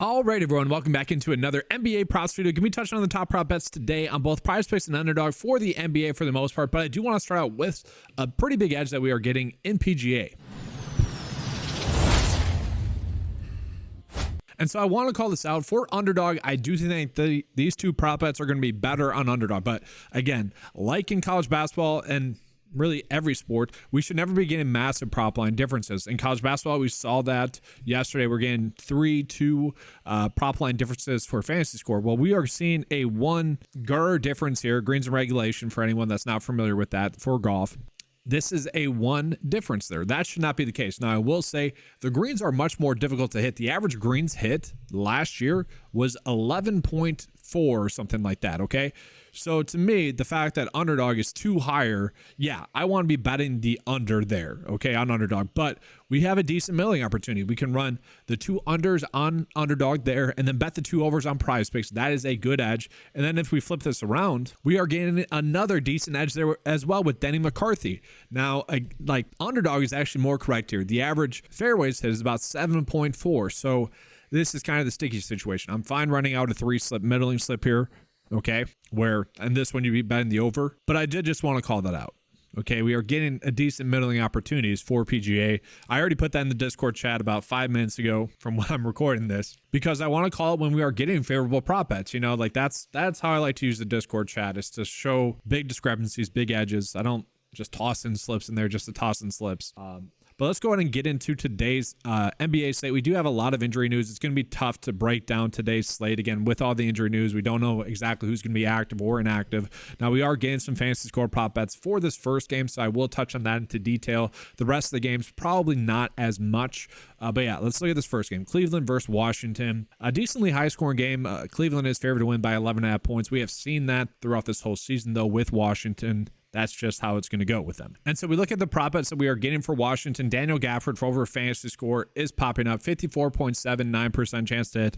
All right, everyone, welcome back into another NBA props video. Going to be touching on the top prop bets today on both PrizePicks and Underdog for the NBA for the most part, but I do want to start out with a pretty big edge that we are getting in PGA. And so I want to call this out for Underdog. I do think these two prop bets are going to be better on Underdog, but again, like in college basketball and really every sport, we should never be getting massive prop line differences. In college basketball, we saw that yesterday. We're getting 3-2 prop line differences for fantasy score. Well, we are seeing a 1 GUR difference here, greens and regulation, for anyone that's not familiar with that for golf. This is a 1 difference there. That should not be the case. Now, I will say the greens are much more difficult to hit. The average greens hit last year was 11.4 or something like that, okay? So to me, the fact that Underdog is 2 higher, yeah, I want to be betting the under there, okay, on Underdog. But we have a decent milling opportunity. We can run the 2 unders on Underdog there and then bet the 2 overs on PrizePicks. That is a good edge. And then if we flip this around, we are gaining another decent edge there as well with Denny McCarthy. Now, like Underdog is actually more correct here. The average fairways hit is about 7.4. So this is kind of the sticky situation. I'm fine running out a 3-slip, middling slip here. Okay, where and this one you'd be betting the over, but I did just want to call that out. Okay, we are getting a decent middling opportunities for PGA. I already put that in the Discord chat about 5 minutes ago from when I'm recording this, because I want to call it when we are getting favorable prop bets. You know, like that's how I like to use the Discord chat, is to show big discrepancies, big edges. I don't just toss in slips in there just to toss in slips. But let's go ahead and get into today's NBA slate. We do have a lot of injury news. It's going to be tough to break down today's slate. Again, with all the injury news, we don't know exactly who's going to be active or inactive. Now, we are getting some fantasy score prop bets for this first game, so I will touch on that into detail. The rest of the games, probably not as much. But yeah, let's look at this first game. Cleveland versus Washington. A decently high-scoring game. Cleveland is favored to win by 11.5 points. We have seen that throughout this whole season, though, with Washington. That's just how it's going to go with them. And so we look at the prop bets that we are getting for Washington. Daniel Gafford for over fantasy score is popping up, 54.79% chance to hit.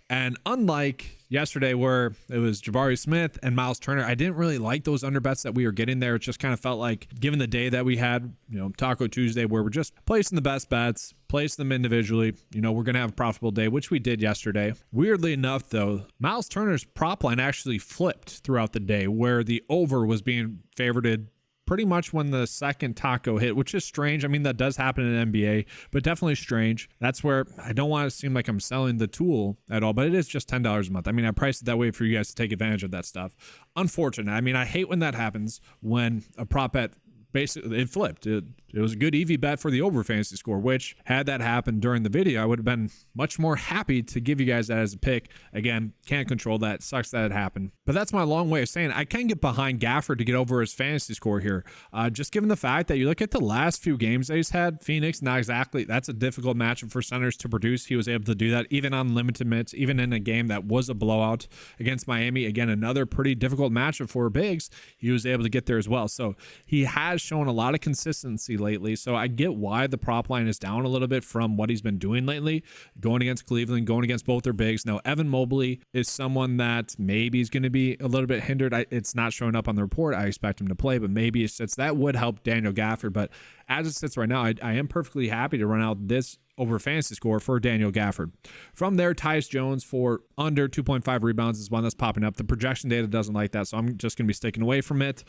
And unlike yesterday where it was Jabari Smith and Miles Turner, I didn't really like those under bets that we were getting there. It just kind of felt like, given the day that we had, Taco Tuesday, where we're just placing the best bets, place them individually, we're going to have a profitable day, which we did yesterday. Weirdly enough, though, Miles Turner's prop line actually flipped throughout the day, where the over was being favorited pretty much when the second taco hit, which is strange. I mean, that does happen in NBA, but definitely strange. That's where I don't want to seem like I'm selling the tool at all, but it is just $10 a month. I mean, I priced it that way for you guys to take advantage of that stuff. Unfortunate. I mean, I hate when that happens, when a prop bet basically it flipped. It was a good EV bet for the over fantasy score, which had that happened during the video, I would have been much more happy to give you guys that as a pick. Again, can't control that. Sucks that it happened. But that's my long way of saying I can get behind Gafford to get over his fantasy score here. Just given the fact that you look at the last few games that he's had, Phoenix, not exactly. That's a difficult matchup for centers to produce. He was able to do that even on limited minutes, even in a game that was a blowout against Miami. Again, another pretty difficult matchup for bigs. He was able to get there as well. So he has shown a lot of consistency lately, so I get why the prop line is down a little bit from what he's been doing lately, going against Cleveland, going against both their bigs. Now, Evan Mobley is someone that maybe is going to be a little bit hindered. It's not showing up on the report. I expect him to play, but maybe that would help Daniel Gafford. But as it sits right now, I am perfectly happy to run out this over fantasy score for Daniel Gafford. From there, Tyus Jones for under 2.5 rebounds is one that's popping up. The projection data doesn't like that, so I'm just going to be sticking away from it.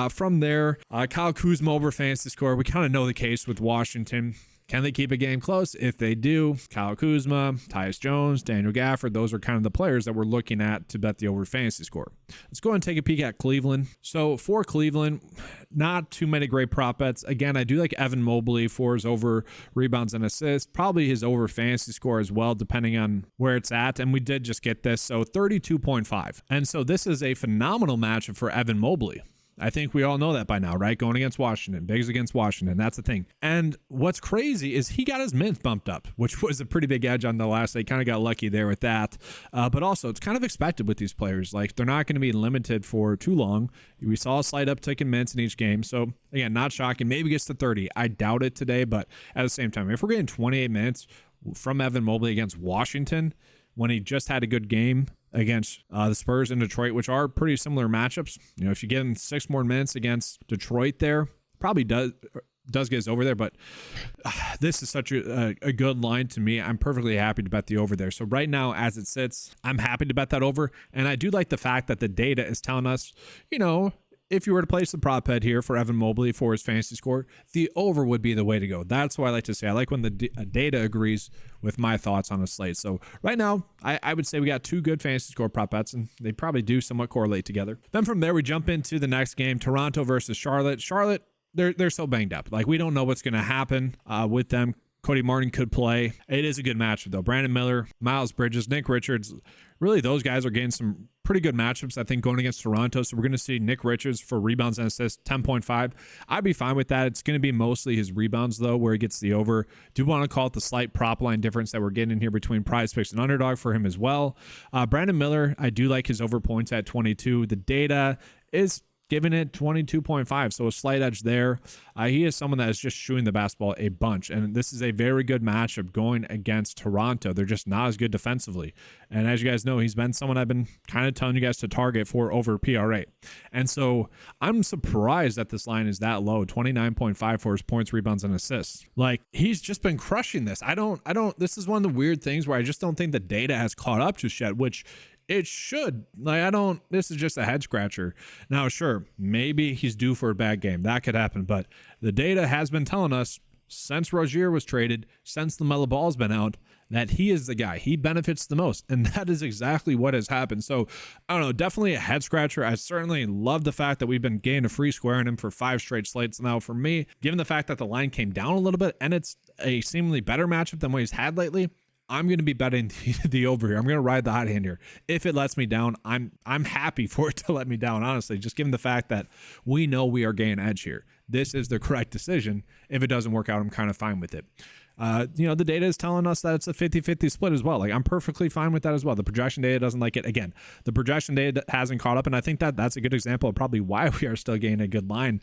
From there, Kyle Kuzma over fantasy score. We kind of know the case with Washington. Can they keep a game close? If they do, Kyle Kuzma, Tyus Jones, Daniel Gafford, those are kind of the players that we're looking at to bet the over fantasy score. Let's go and take a peek at Cleveland. So for Cleveland, not too many great prop bets. Again, I do like Evan Mobley for his over rebounds and assists, probably his over fantasy score as well, depending on where it's at. And we did just get this, so 32.5. And so this is a phenomenal matchup for Evan Mobley. I think we all know that by now, right? Going against Washington, bigs against Washington. That's the thing. And what's crazy is he got his mints bumped up, which was a pretty big edge on the last day. Kind of got lucky there with that. But also, it's kind of expected with these players. Like, they're not going to be limited for too long. We saw a slight uptick in mints in each game. So, again, not shocking. Maybe gets to 30. I doubt it today. But at the same time, if we're getting 28 minutes from Evan Mobley against Washington, when he just had a good game against the Spurs in Detroit, which are pretty similar matchups. If you give him 6 more minutes against Detroit there, probably does does get his over there, but this is such a good line to me. I'm perfectly happy to bet the over there. So right now, as it sits, I'm happy to bet that over. And I do like the fact that the data is telling us, if you were to place the prop bet here for Evan Mobley for his fantasy score, the over would be the way to go. That's what I like to say. I like when the data agrees with my thoughts on a slate. So right now, I would say we got 2 good fantasy score prop bets, and they probably do somewhat correlate together. Then from there, we jump into the next game, Toronto versus Charlotte. Charlotte, they're so banged up. Like, we don't know what's going to happen with them. Cody Martin could play. It is a good matchup, though. Brandon Miller, Miles Bridges, Nick Richards. Really, those guys are getting some pretty good matchups, I think, going against Toronto. So we're going to see Nick Richards for rebounds and assists, 10.5. I'd be fine with that. It's going to be mostly his rebounds, though, where he gets the over. Do want to call it the slight prop line difference that we're getting in here between PrizePicks and Underdog for him as well. Brandon Miller, I do like his over points at 22. The data is giving it 22.5, so a slight edge there. He is someone that is just shooting the basketball a bunch, and this is a very good matchup going against Toronto. They're just not as good defensively, and as you guys know, he's been someone I've been kind of telling you guys to target for over PRA, and so I'm surprised that this line is that low, 29.5 for his points, rebounds, and assists. Like, he's just been crushing this. This is one of the weird things where I just don't think the data has caught up just yet, which it should. This is just a head scratcher. Now, sure, maybe he's due for a bad game. That could happen. But the data has been telling us since Rozier was traded, since LaMelo Ball's been out, that he is the guy. He benefits the most. And that is exactly what has happened. So, I don't know, definitely a head scratcher. I certainly love the fact that we've been getting a free square on him for 5 straight slates. Now, for me, given the fact that the line came down a little bit and it's a seemingly better matchup than what he's had lately, I'm going to be betting the over here. I'm going to ride the hot hand here. If it lets me down, I'm happy for it to let me down, honestly, just given the fact that we know we are gaining edge here. This is the correct decision. If it doesn't work out, I'm kind of fine with it. The data is telling us that it's a 50-50 split as well. Like, I'm perfectly fine with that as well. The projection data doesn't like it. Again, the projection data hasn't caught up, and I think that that's a good example of probably why we are still getting a good line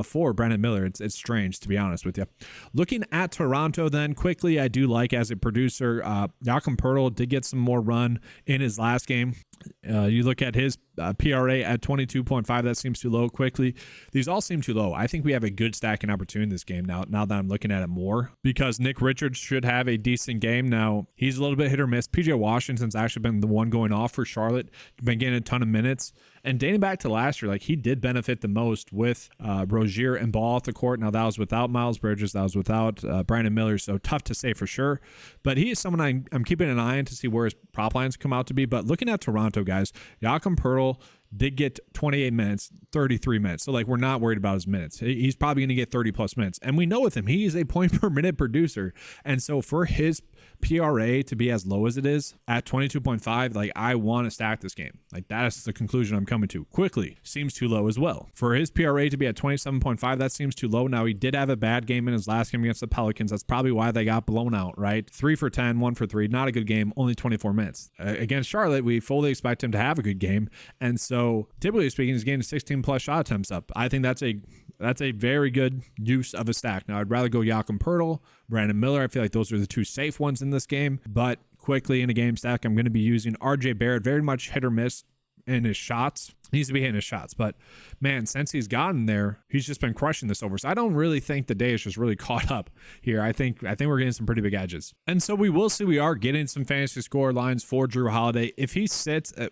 for Brandon Miller. It's strange, to be honest with you. Looking at Toronto then, quickly, I do like as a producer, Joachim Poeltl did get some more run in his last game. You look at his PRA at 22.5. That seems too low. Quickly, these all seem too low. I think we have a good stacking opportunity in this game now that I'm looking at it more, because Nick Richards should have a decent game. Now, he's a little bit hit or miss. PGA Washington's actually been the one going off for Charlotte, been getting a ton of minutes. And dating back to last year, like, he did benefit the most with Rozier and Ball off the court. Now, that was without Miles Bridges. That was without Brandon Miller. So tough to say for sure. But he is someone I'm keeping an eye on to see where his prop lines come out to be. But looking at Toronto, guys, Joachim Poeltl did get 28 minutes, 33 minutes. So, like, we're not worried about his minutes. He's probably going to get 30 plus minutes. And we know with him, he is a point per minute producer. And so for his PRA to be as low as it is at 22.5, like, I want to stack this game. Like, that's the conclusion I'm coming to. Quickly seems too low as well. For his PRA to be at 27.5, that seems too low. Now, he did have a bad game in his last game against the Pelicans. That's probably why they got blown out, right? 3 for 10, 1 for 3. Not a good game, only 24 minutes. Against Charlotte, we fully expect him to have a good game. And so, typically speaking, he's getting 16 plus shot attempts up. I think that's a very good use of a stack. Now, I'd rather go Joachim Poeltl, Brandon Miller. I feel like those are the 2 safe ones in this game. But quickly in a game stack, I'm going to be using RJ Barrett. Very much hit or miss in his shots. He needs to be hitting his shots. But, man, since he's gotten there, he's just been crushing this over. So I don't really think the day is just really caught up here. I think we're getting some pretty big edges. And so we will see we are getting some fantasy score lines for Jrue Holiday. If he sits at,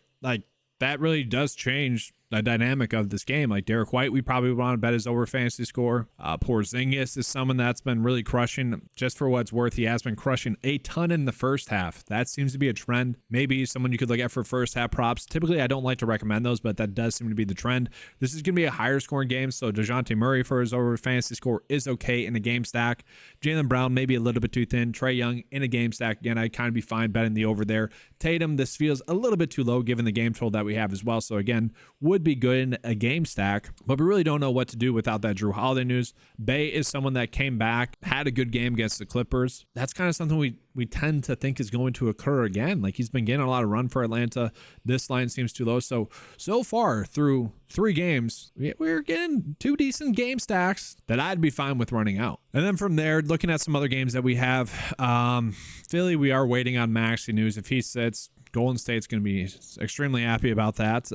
that really does change the dynamic of this game. Like Derek White, we probably want to bet his over fantasy score. Porzingis is someone that's been really crushing. Just for what it's worth, he has been crushing a ton in the first half. That seems to be a trend. Maybe someone you could look at for first half props. Typically, I don't like to recommend those, but that does seem to be the trend. This is going to be a higher scoring game, so DeJounte Murray for his over fantasy score is okay in a game stack. Jaylen Brown maybe a little bit too thin. Trae Young in a game stack. Again, I'd kind of be fine betting the over there. Tatum, this feels a little bit too low given the game total that we have as well. So again, would be good in a game stack, but we really don't know what to do without that Jrue Holiday news. Bey is someone that came back, had a good game against the Clippers. That's kind of something we we tend to think is going to occur again. Like, he's been getting a lot of run for Atlanta. This line seems too low. So far through 3 games, we're getting 2 decent game stacks that I'd be fine with running out. And then from there, looking at some other games that we have, Philly, we are waiting on Maxey news. If he sits, Golden State's going to be extremely happy about that.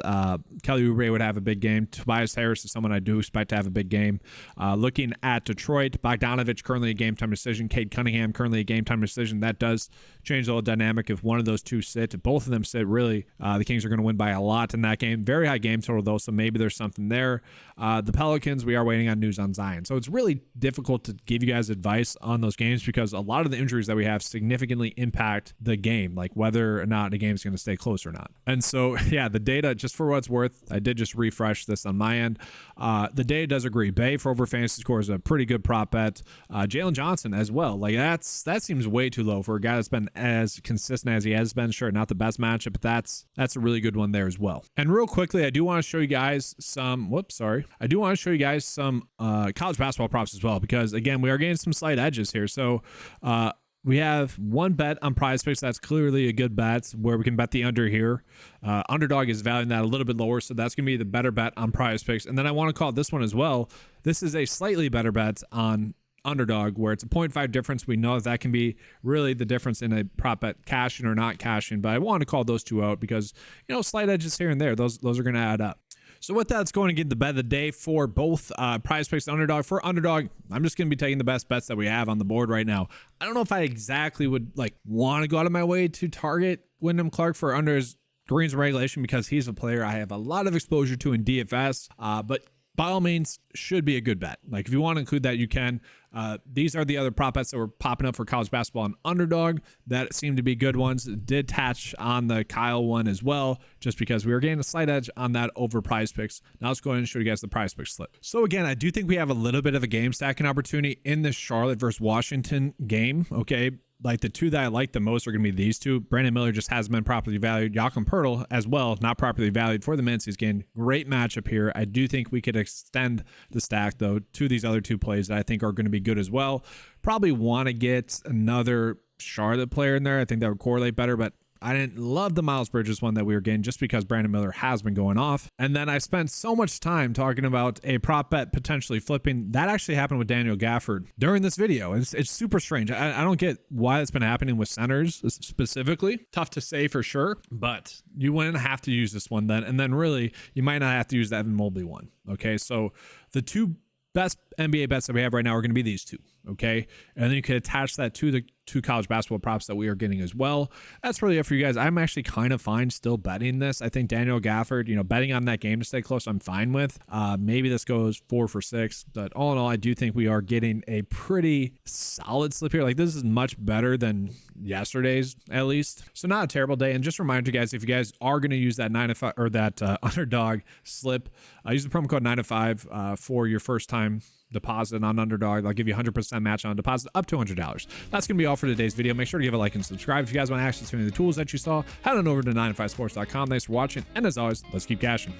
Kelly Oubre would have a big game. Tobias Harris is someone I do expect to have a big game. Looking at Detroit, Bogdanovich currently a game-time decision. Cade Cunningham currently a game-time decision. That does change the whole dynamic if one of those two sit. If both of them sit, really, the Kings are going to win by a lot in that game. Very high game total, though, so maybe there's something there. The Pelicans, we are waiting on news on Zion. So it's really difficult to give you guys advice on those games because a lot of the injuries that we have significantly impact the game, like whether or not the game is going to stay close or not. And so, yeah, the data, just for what it's worth, I did just refresh this on my end. The data does agree. Bay for over fantasy score is a pretty good prop bet. Jalen Johnson as well. Like, that seems way too low for a guy that's been as consistent as he has been. Sure, not the best matchup, but that's a really good one there as well. And real quickly, I do want to show you guys some college basketball props as well, because again, we are getting some slight edges here. So we have one bet on PrizePicks that's clearly a good bet where we can bet the under here. Underdog is valuing that a little bit lower, so that's going to be the better bet on PrizePicks. And then I want to call this one as well. This is a slightly better bet on Underdog, where it's a 0.5 difference. We know that can be really the difference in a prop bet cashing or not cashing, but I want to call those two out because, you know, slight edges here and there, those are going to add up. So with that, it's going to get the bet of the day for both PrizePicks and Underdog. For Underdog, I'm just going to be taking the best bets that we have on the board right now. I don't know if I exactly would want to go out of my way to target Wyndham Clark for under his greens and regulation because he's a player I have a lot of exposure to in DFS, but by all means, should be a good bet. Like, if you want to include that, you can. These are the other prop bets that were popping up for college basketball on Underdog that seem to be good ones. Did touch on the Kyle one as well, just because we were getting a slight edge on that over PrizePicks. Now let's go ahead and show you guys the PrizePicks slip. So again, I do think we have a little bit of a game stacking opportunity in this Charlotte versus Washington game. Okay. Like, the two that I like the most are going to be these two. Brandon Miller just hasn't been properly valued. Joachim Poeltl as well, not properly valued for the Mints. He's getting great matchup here. I do think we could extend the stack, though, to these other two plays that I think are going to be good as well. Probably want to get another Charlotte player in there. I think that would correlate better, but I didn't love the Miles Bridges one that we were getting just because Brandon Miller has been going off. And then I spent so much time talking about a prop bet potentially flipping. That actually happened with Daniel Gafford during this video. It's super strange. I don't get why that's been happening with centers specifically. Tough to say for sure, but you wouldn't have to use this one then. And then really, you might not have to use the Evan Mobley one. Okay, so the two best NBA bets that we have right now are going to be these two. Okay, and then you can attach that to the two college basketball props that we are getting as well. That's really it for you guys. I'm actually kind of fine still betting this. I think Daniel Gafford, betting on that game to stay close, I'm fine with. Maybe this goes 4 for 6, but all in all, I do think we are getting a pretty solid slip here. Like, this is much better than yesterday's, at least. So not a terrible day. And just remind you guys, if you guys are going to use that 9 to 5 or that Underdog slip, use the promo code 9 to 5 for your first time deposit on Underdog. I'll give you 100% match on deposit up to $100. That's going to be all for today's video. Make sure to give a like and subscribe. If you guys want access to any of the tools that you saw, head on over to 9to5sports.com. Thanks for watching. And as always, let's keep cashing.